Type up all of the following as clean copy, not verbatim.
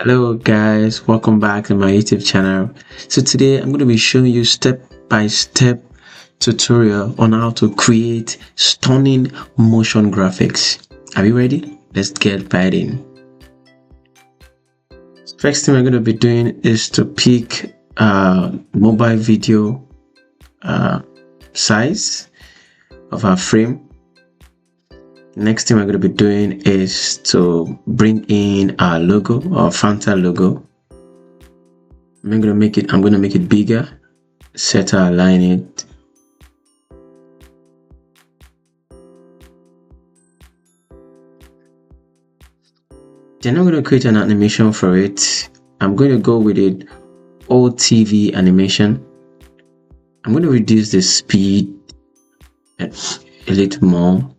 Hello guys, welcome back to my YouTube channel. So today I'm going to be showing you step-by-step tutorial on how to create stunning motion graphics. Are you ready? Let's get right in. First thing we're going to be doing is to pick mobile video size of our frame. Next thing we're going to be doing is to bring in our logo, our Fanta logo. I'm going to make it bigger, center align it. Then I'm going to create an animation for it. I'm going to go with it OTV animation. I'm going to reduce the speed a little more.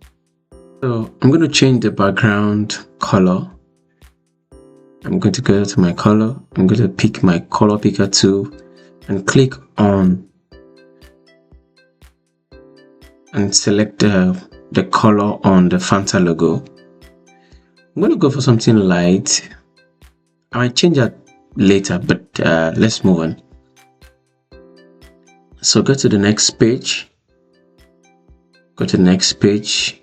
So I'm going to change the background color. I'm going to go to my color. I'm going to pick my color picker tool and click on and select the color on the Fanta logo. I'm going to go for something light. I might change that later, but let's move on. So go to the next page. Go to the next page.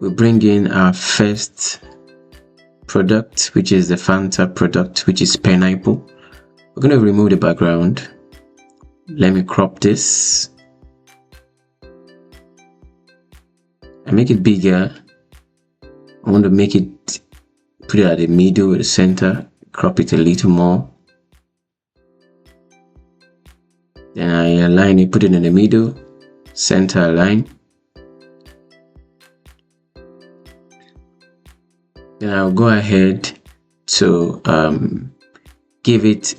We bring in our first product, which is the Fanta product, which is pineapple. We're going to remove the background. Let me crop this and make it bigger. I want to make it, put it at the middle, the center, crop it a little more. Then I align it, put it in the middle, center align. Then I'll go ahead to give it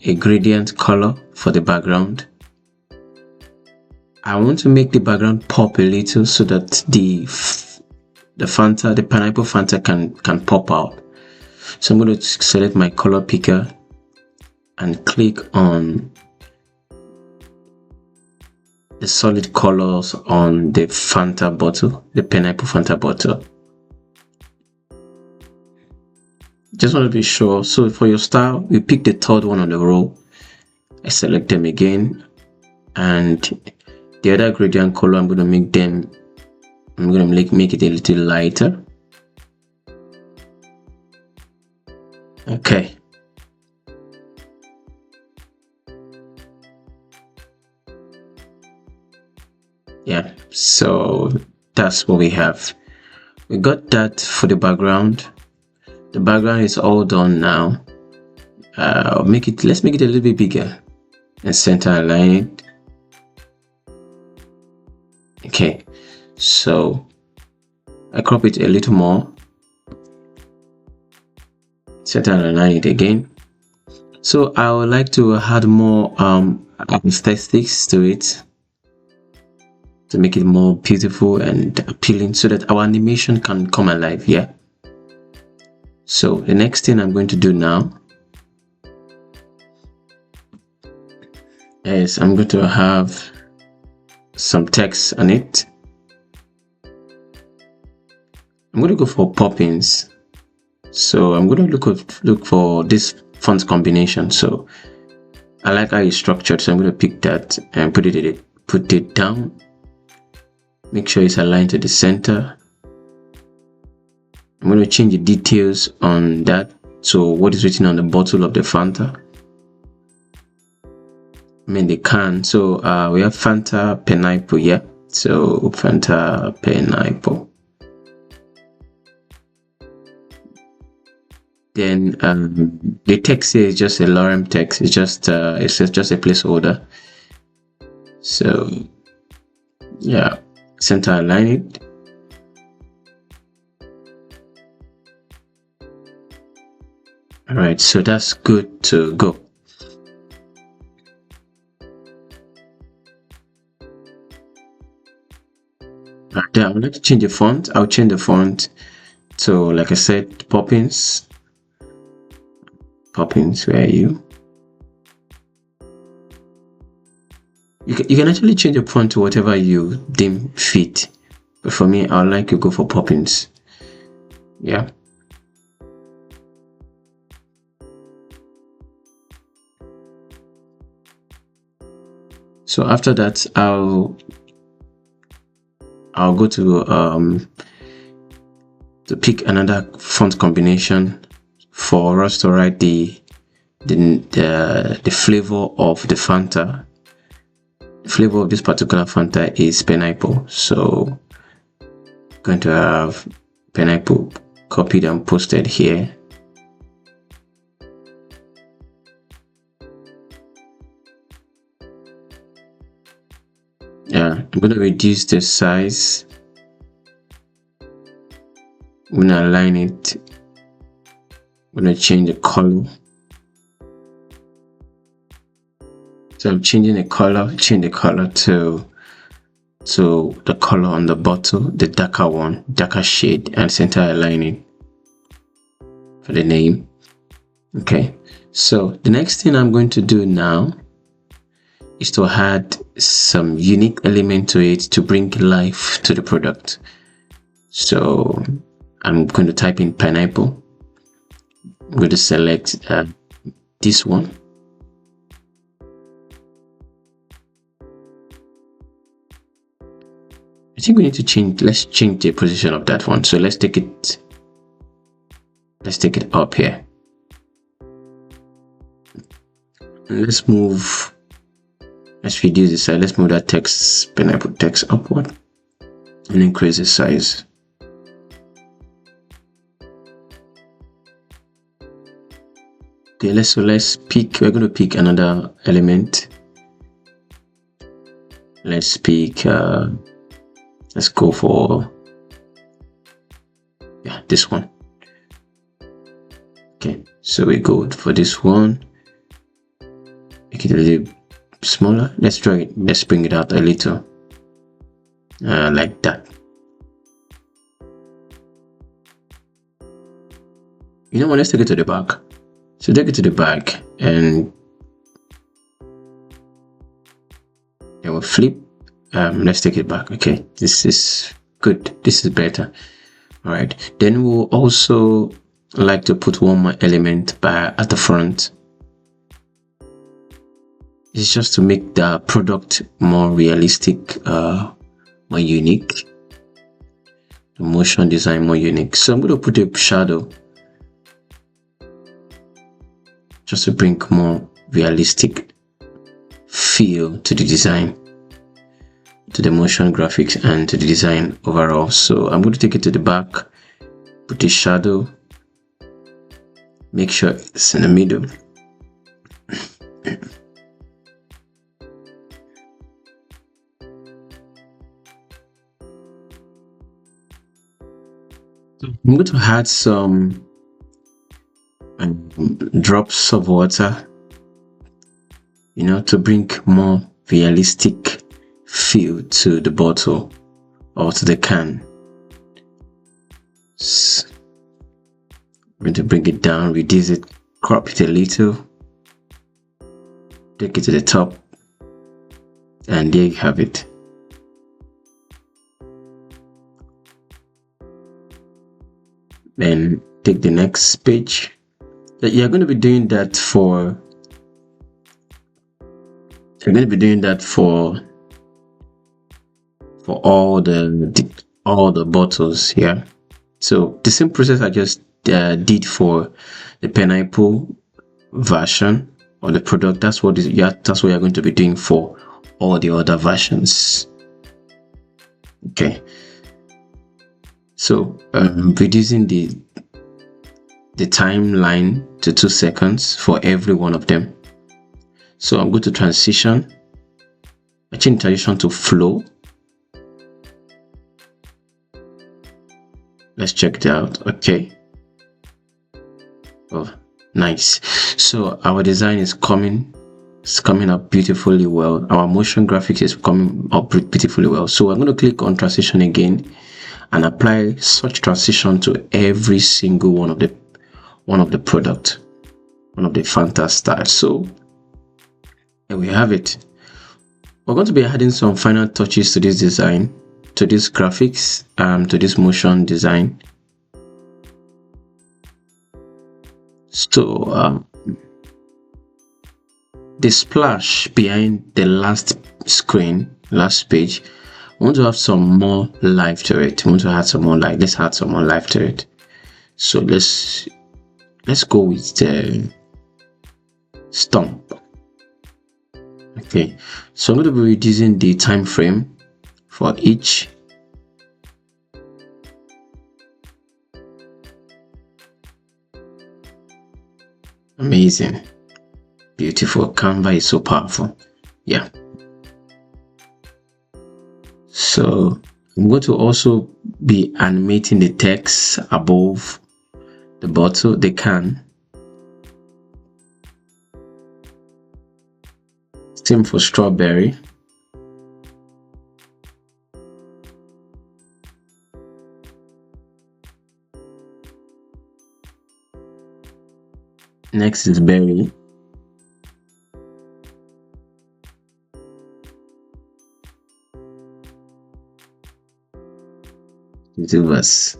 a gradient color for the background. I want to make the background pop a little so that the pineapple Fanta can pop out. So I'm going to select my color picker and click on the solid colors on the Fanta bottle, the pineapple Fanta bottle. Just want to be sure. So for your style, you pick the third one on the row. I select them again, and the other gradient color, I'm going to make it a little lighter. Okay. Yeah, so that's what we have. We got that for the background. The background is all done now. Let's make it a little bit bigger and center align it. Okay, so I crop it a little more, center align it again. So I would like to add more aesthetics to it to make it more beautiful and appealing so that our animation can come alive. Yeah. So the next thing I'm going to do now is I'm going to have some text on it. I'm going to go for pop-ins. So I'm going to look for this font combination. So I like how it's structured, so I'm going to pick that and put it down. Make sure it's aligned to the center. I'm going to change the details on that. So what is written on the bottle of the Fanta, the can. So we have Fanta pineapple. Yeah, so Fanta pineapple. Then the text here is just a lorem text. It's just a placeholder. So yeah, center align it. All right, so that's good to go. Right, I would like to change the font. I'll change the font to, like I said, Poppins. Poppins, where are you? You can actually change the font to whatever you deem fit. But for me, I would like to go for Poppins. Yeah. So after that, I'll go to pick another font combination for us to write the flavor of the Fanta. The flavor of this particular Fanta is pineapple, so I'm going to have pineapple copied and posted here. Yeah, I'm going to reduce the size. I'm going to align it. I'm going to change the color. So I'm changing the color, change the color to the color on the bottle, the darker one, darker shade, and center aligning for the name. Okay, so the next thing I'm going to do now is to add some unique element to it to bring life to the product. So I'm going to type in pineapple. I'm going to select this one. I think we need to change, let's change the position of that one. So let's take it up here. And let's reduce the size. Let's move that text, pineapple text upward and increase the size. Okay, let's pick, we're going to pick another element. Let's pick, let's go for, yeah, this one. Okay, so we go for this one. Make it a little smaller. Let's drag it, let's bring it out a little, like that. You know what, let's take it to the back. So take it to the back and it will flip. Let's take it back. Okay, this is good, this is better. All right, then we'll also like to put one more element at the front. It's just to make the product more realistic, more unique, the motion design more unique. So I'm going to put a shadow just to bring more realistic feel to the design, to the motion graphics, and to the design overall. So I'm going to take it to the back, put a shadow, make sure it's in the middle. I'm going to add some drops of water, you know, to bring more realistic feel to the bottle or to the can. So I'm going to bring it down, reduce it, crop it a little, take it to the top, and there you have it. Then take the next page. You're going to be doing that for all the bottles. Yeah, so the same process I just did for the pineapple version of the product, that's what you're going to be doing for all the other versions. Okay, so reducing the timeline to 2 seconds for every one of them. So I'm going to transition. I change transition to flow. Let's check it out. Okay. Oh, nice. So our design is coming up beautifully well. Our motion graphics is coming up beautifully well. So I'm going to click on transition again and apply such transition to every single one of the product, one of the Fanta styles. So there we have it. We're going to be adding some final touches to this design, to this graphics, to this motion design. So the splash behind the last screen, last page, I want to have some more life to it. I want to add some more life. Let's add some more life to it. So let's go with the stump. Okay, so I'm going to be reducing the time frame for each. Amazing, beautiful. Canva is so powerful. Yeah. So I'm going to also be animating the text above the bottle, the can. Same for strawberry. Next is berry. Verse.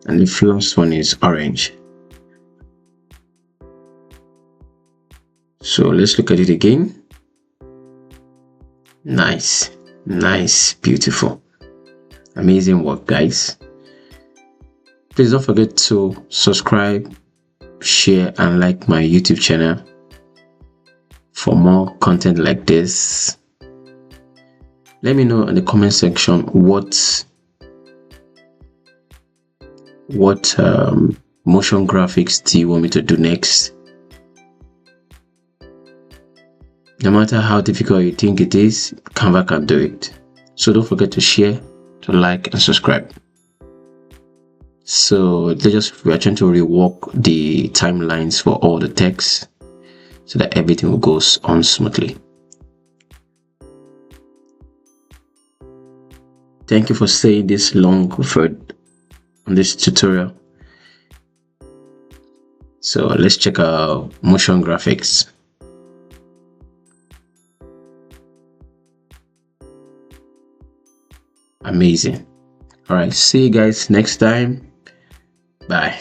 And the last one is orange. So let's look at it again. Nice, beautiful, amazing work, guys. Please don't forget to subscribe, share, and like my YouTube channel for more content like this. Let me know in the comment section what motion graphics do you want me to do next. No matter how difficult you think it is, Canva can do it. So don't forget to share, to like, and subscribe. So we are trying to rework the timelines for all the text so that everything will go on smoothly. Thank you for staying this long on this tutorial. So let's check our motion graphics. Amazing. All right, see you guys next time. Bye.